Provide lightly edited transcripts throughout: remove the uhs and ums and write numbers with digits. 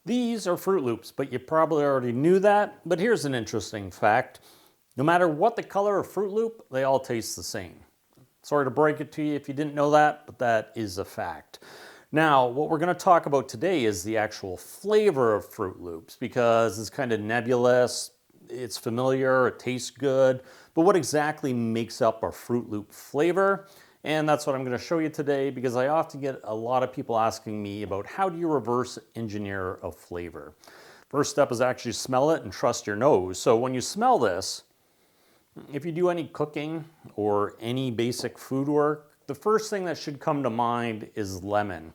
These are Froot Loops, but you probably already knew that. But here's an interesting fact. No matter what the color of Froot Loop, they all taste the same. Sorry to break it to you if you didn't know that, but that is a fact. Now, what we're going to talk about today is the actual flavor of Froot Loops, because it's kind of nebulous, it's familiar, it tastes good, but what exactly makes up a Froot Loop flavor? And that's what I'm going to show you today, because I often get a lot of people asking me about how do you reverse engineer a flavor. First step is actually smell it and trust your nose. So when you smell this, if you do any cooking or any basic food work, the first thing that should come to mind is lemon.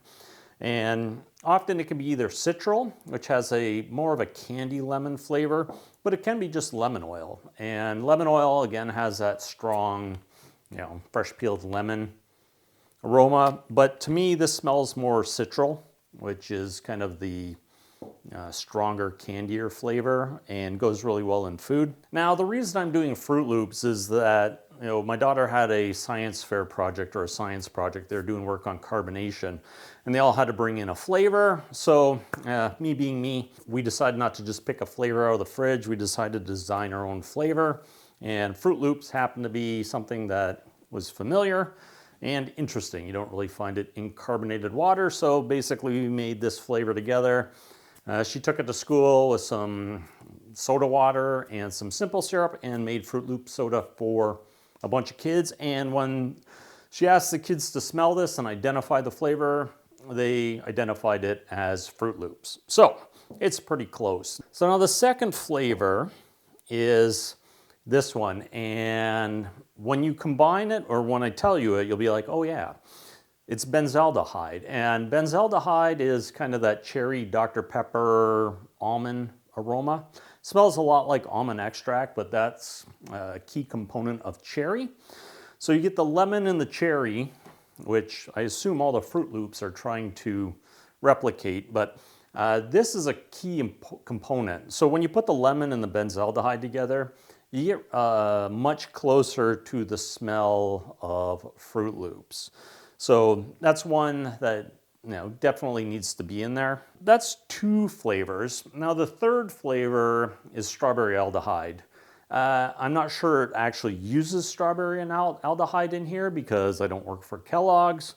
And often it can be either citral, which has more of a candy lemon flavor, but it can be just lemon oil. And lemon oil, again, has that strong, fresh peeled lemon aroma. But to me, this smells more citral, which is kind of the stronger, candier flavor and goes really well in food. Now, the reason I'm doing Froot Loops is that my daughter had a science fair project or a science project. They're doing work on carbonation, and they all had to bring in a flavor. So me being me, we decided not to just pick a flavor out of the fridge. We decided to design our own flavor, and Froot Loops happened to be something that was familiar and interesting. You don't really find it in carbonated water, so basically we made this flavor together. She took it to school with some soda water and some simple syrup and made Froot Loop soda for a bunch of kids. And when she asked the kids to smell this and identify the flavor, they identified it as Froot Loops. So it's pretty close. So now the second flavor is this one. And when you combine it, or when I tell you it, you'll be like, oh yeah. It's benzaldehyde, and benzaldehyde is kind of that cherry Dr. Pepper almond aroma. Smells a lot like almond extract, but that's a key component of cherry. So you get the lemon and the cherry, which I assume all the Froot Loops are trying to replicate, but this is a key component. So when you put the lemon and the benzaldehyde together, you get much closer to the smell of Froot Loops. So that's one that definitely needs to be in there. That's two flavors. Now the third flavor is strawberry aldehyde. I'm not sure it actually uses strawberry and aldehyde in here because I don't work for Kellogg's.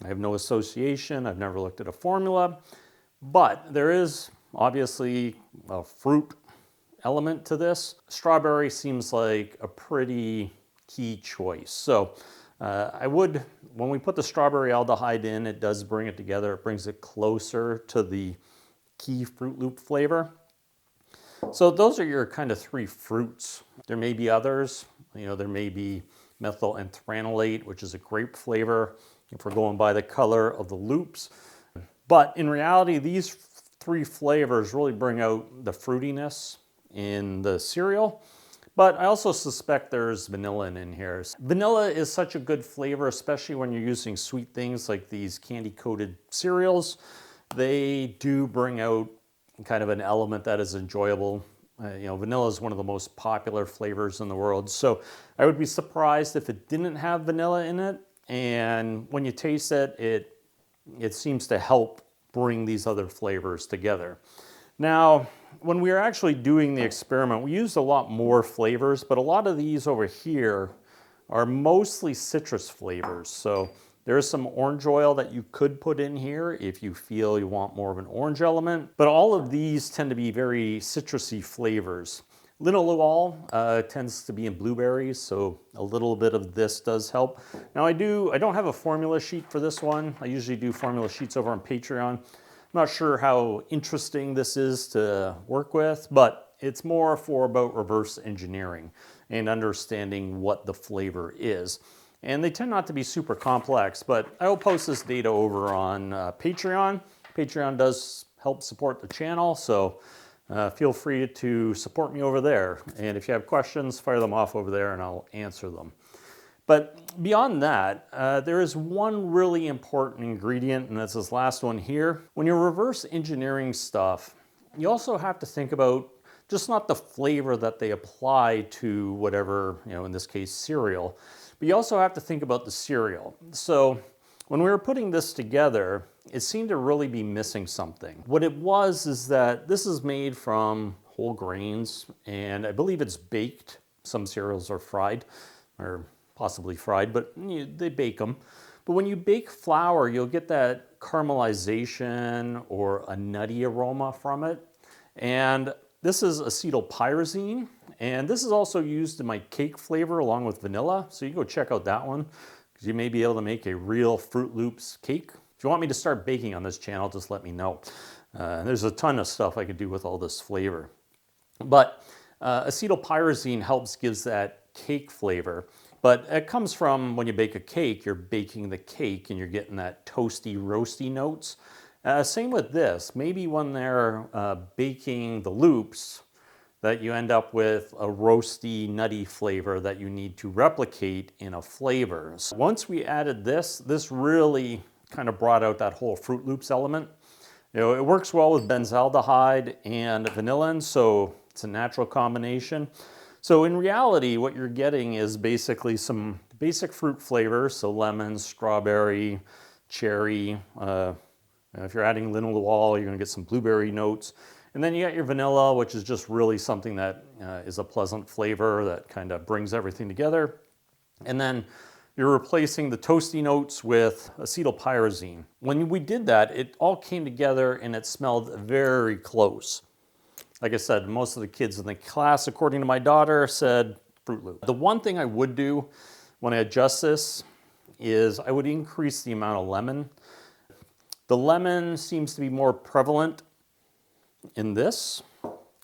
I have no association. I've never looked at a formula. But there is obviously a fruit element to this. Strawberry seems like a pretty key choice. So when we put the strawberry aldehyde in, it does bring it together. It brings it closer to the key Froot Loop flavor. So those are your kind of three fruits. There may be others. There may be methyl anthranilate, which is a grape flavor, if we're going by the color of the loops. But in reality, these three flavors really bring out the fruitiness in the cereal. But I also suspect there's vanilla in here. Vanilla is such a good flavor, especially when you're using sweet things like these candy-coated cereals. They do bring out kind of an element that is enjoyable. Vanilla is one of the most popular flavors in the world. So I would be surprised if it didn't have vanilla in it. And when you taste it, it seems to help bring these other flavors together. Now, when we were actually doing the experiment, we used a lot more flavors, but a lot of these over here are mostly citrus flavors. So there's some orange oil that you could put in here if you feel you want more of an orange element. But all of these tend to be very citrusy flavors. Linalool tends to be in blueberries, so a little bit of this does help. Now I don't have a formula sheet for this one. I usually do formula sheets over on Patreon. I'm not sure how interesting this is to work with, but it's more about reverse engineering and understanding what the flavor is. And they tend not to be super complex, but I will post this data over on Patreon. Patreon does help support the channel, so feel free to support me over there. And if you have questions, fire them off over there and I'll answer them. But beyond that, there is one really important ingredient, and that's this last one here. When you're reverse engineering stuff, you also have to think about just not the flavor that they apply to whatever, in this case, cereal, but you also have to think about the cereal. So when we were putting this together, it seemed to really be missing something. What it was is that this is made from whole grains, and I believe it's baked. Some cereals are fried, or possibly fried, but they bake them. But when you bake flour, you'll get that caramelization or a nutty aroma from it. And this is acetylpyrazine, and this is also used in my cake flavor along with vanilla. So you go check out that one, because you may be able to make a real Froot Loops cake. If you want me to start baking on this channel, just let me know. There's a ton of stuff I could do with all this flavor. But acetylpyrazine gives that cake flavor. But it comes from when you bake a cake, you're baking the cake and you're getting that toasty, roasty notes. Same with this. Maybe when they're baking the loops, that you end up with a roasty, nutty flavor that you need to replicate in a flavor. So once we added this really kind of brought out that whole Froot Loops element. You know, it works well with benzaldehyde and vanillin, so it's a natural combination. So in reality, what you're getting is basically some basic fruit flavors, so lemon, strawberry, cherry. If you're adding linalool, you're gonna get some blueberry notes. And then you got your vanilla, which is just really something that is a pleasant flavor that kind of brings everything together. And then you're replacing the toasty notes with acetylpyrazine. When we did that, it all came together and it smelled very close. Like I said, most of the kids in the class, according to my daughter, said Froot Loop. The one thing I would do when I adjust this is I would increase the amount of lemon. The lemon seems to be more prevalent in this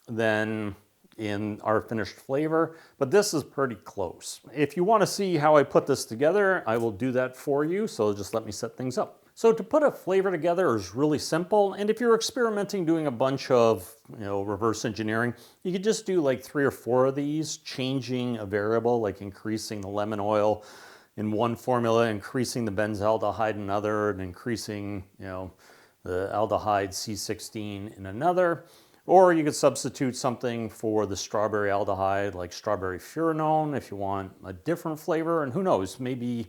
than in our finished flavor, but this is pretty close. If you want to see how I put this together, I will do that for you, so just let me set things up. So to put a flavor together is really simple, and if you're experimenting doing a bunch of reverse engineering, you could just do like 3 or 4 of these, changing a variable, like increasing the lemon oil in one formula, increasing the benzaldehyde in another, and increasing the aldehyde C16 in another. Or you could substitute something for the strawberry aldehyde, like strawberry furanone, if you want a different flavor, and who knows, maybe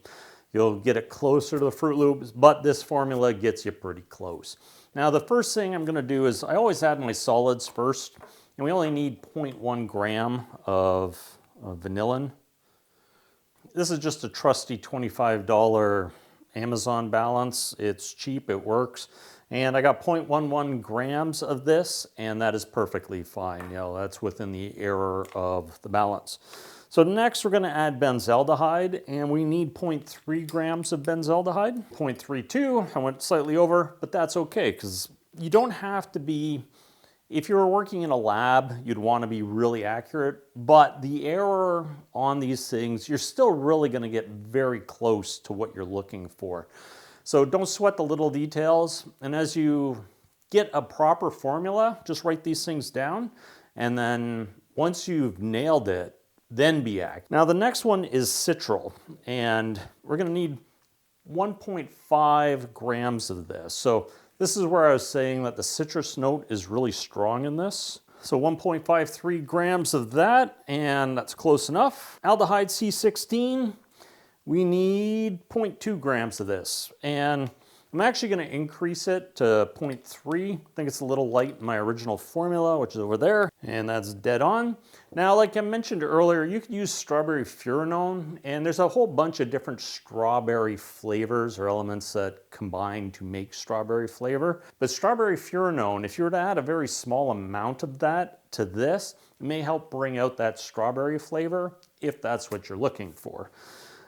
you'll get it closer to the Froot Loops, but this formula gets you pretty close. Now the first thing I'm gonna do is I always add my solids first, and we only need 0.1 gram of vanillin. This is just a trusty $25 Amazon balance. It's cheap, it works. And I got 0.11 grams of this, and that is perfectly fine. That's within the error of the balance. So next we're gonna add benzaldehyde, and we need 0.3 grams of benzaldehyde. 0.32, I went slightly over, but that's okay, because you don't have to be, if you were working in a lab, you'd wanna be really accurate, but the error on these things, you're still really gonna get very close to what you're looking for. So don't sweat the little details, and as you get a proper formula, just write these things down, and then once you've nailed it, then be accurate. Now the next one is citral, and we're gonna need 1.5 grams of this. So this is where I was saying that the citrus note is really strong in this. So 1.53 grams of that, and that's close enough. Aldehyde C16, we need 0.2 grams of this, and I'm actually going to increase it to 0.3. I think it's a little light in my original formula, which is over there, and that's dead on. Now, like I mentioned earlier, you could use strawberry furanone, and there's a whole bunch of different strawberry flavors or elements that combine to make strawberry flavor. But strawberry furanone, if you were to add a very small amount of that to this, it may help bring out that strawberry flavor if that's what you're looking for.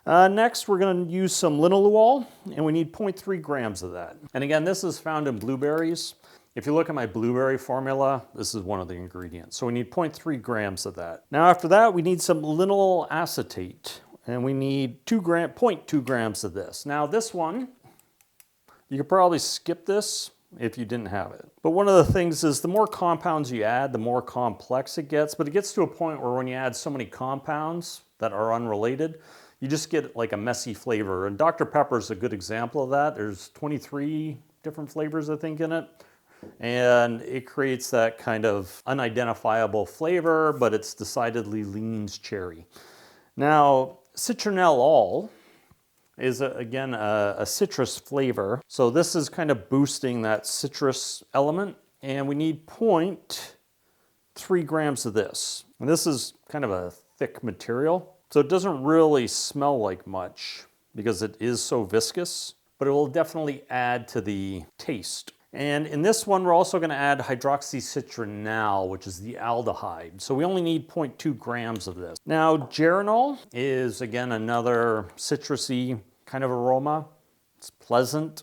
Next, we're going to use some linalool, and we need 0.3 grams of that. And again, this is found in blueberries. If you look at my blueberry formula, this is one of the ingredients. So we need 0.3 grams of that. Now after that, we need some linalool acetate, and we need 0.2 grams of this. Now this one, you could probably skip this if you didn't have it. But one of the things is the more compounds you add, the more complex it gets, but it gets to a point where when you add so many compounds that are unrelated, you just get like a messy flavor. And Dr. Pepper is a good example of that. There's 23 different flavors, I think, in it. And it creates that kind of unidentifiable flavor, but it's decidedly leans cherry. Now, citronellol is again a citrus flavor. So this is kind of boosting that citrus element, and we need 0.3 grams of this. And this is kind of a thick material, so it doesn't really smell like much because it is so viscous, but it will definitely add to the taste. And in this one, we're also going to add hydroxycitronal, which is the aldehyde. So we only need 0.2 grams of this. Now, geranol is, again, another citrusy kind of aroma. It's pleasant.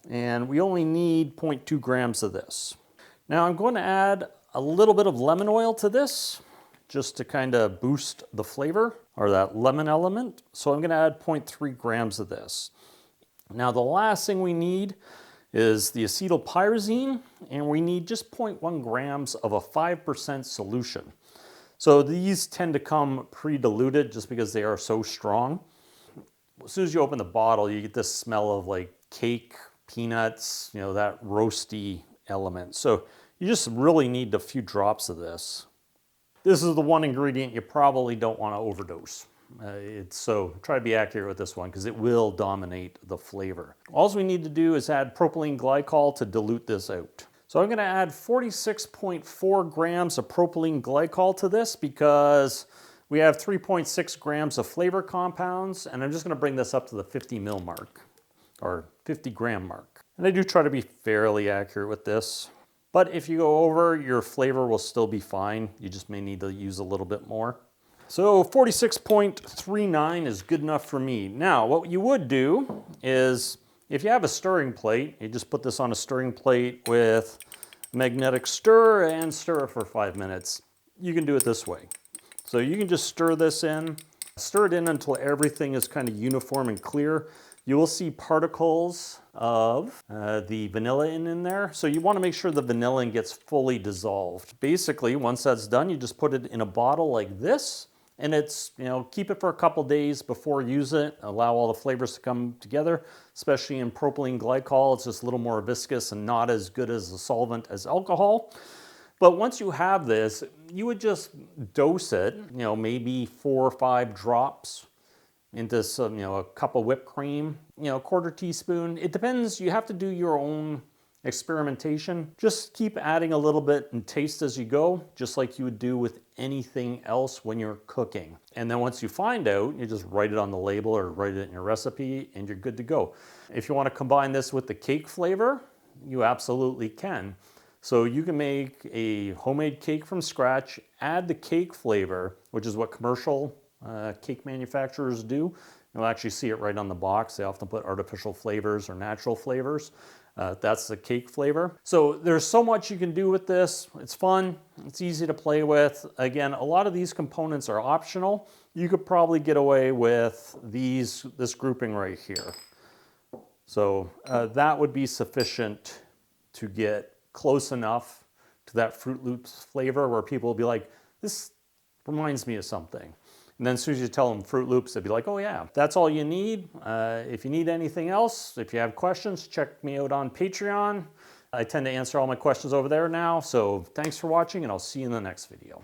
And we only need 0.2 grams of this. Now, I'm going to add a little bit of lemon oil to this, just to kind of boost the flavor, or that lemon element. So I'm going to add 0.3 grams of this. Now, the last thing we need is the acetylpyrazine, and we need just 0.1 grams of a 5% solution. So these tend to come pre-diluted just because they are so strong. As soon as you open the bottle, you get this smell of like cake, peanuts, you know, that roasty element. So you just really need a few drops of this. This is the one ingredient you probably don't want to overdose. So try to be accurate with this one because it will dominate the flavor. All we need to do is add propylene glycol to dilute this out. So I'm going to add 46.4 grams of propylene glycol to this because we have 3.6 grams of flavor compounds, and I'm just going to bring this up to the 50 mil mark, or 50 gram mark. And I do try to be fairly accurate with this. But if you go over, your flavor will still be fine. You just may need to use a little bit more. So 46.39 is good enough for me. Now, what you would do is, if you have a stirring plate, you just put this on a stirring plate with magnetic stir and stir it for 5 minutes. You can do it this way. So you can just stir this in, stir it in until everything is kind of uniform and clear. You will see particles of the vanillin in there. So you want to make sure the vanillin gets fully dissolved. Basically, once that's done, you just put it in a bottle like this. And it's, you know, keep it for a couple days before you use it. Allow all the flavors to come together, especially in propylene glycol. It's just a little more viscous and not as good as a solvent as alcohol. But once you have this, you would just dose it, you know, maybe 4 or 5 drops into some, you know, a cup of whipped cream, you know, a quarter teaspoon. It depends. You have to do your own experimentation. Just keep adding a little bit and taste as you go, just like you would do with anything else when you're cooking. And then once you find out, you just write it on the label or write it in your recipe and you're good to go. If you want to combine this with the cake flavor, you absolutely can. So you can make a homemade cake from scratch, add the cake flavor, which is what commercial cake manufacturers do. You'll actually see it right on the box. They often put artificial flavors or natural flavors. That's the cake flavor. So there's so much you can do with this. It's fun. It's easy to play with. Again, a lot of these components are optional. You could probably get away with this grouping right here. So that would be sufficient to get close enough to that Froot Loops flavor where people will be like, this reminds me of something. And then as soon as you tell them Froot Loops, they'll be like, oh yeah, that's all you need. If you need anything else, if you have questions, check me out on Patreon. I tend to answer all my questions over there now. So thanks for watching, and I'll see you in the next video.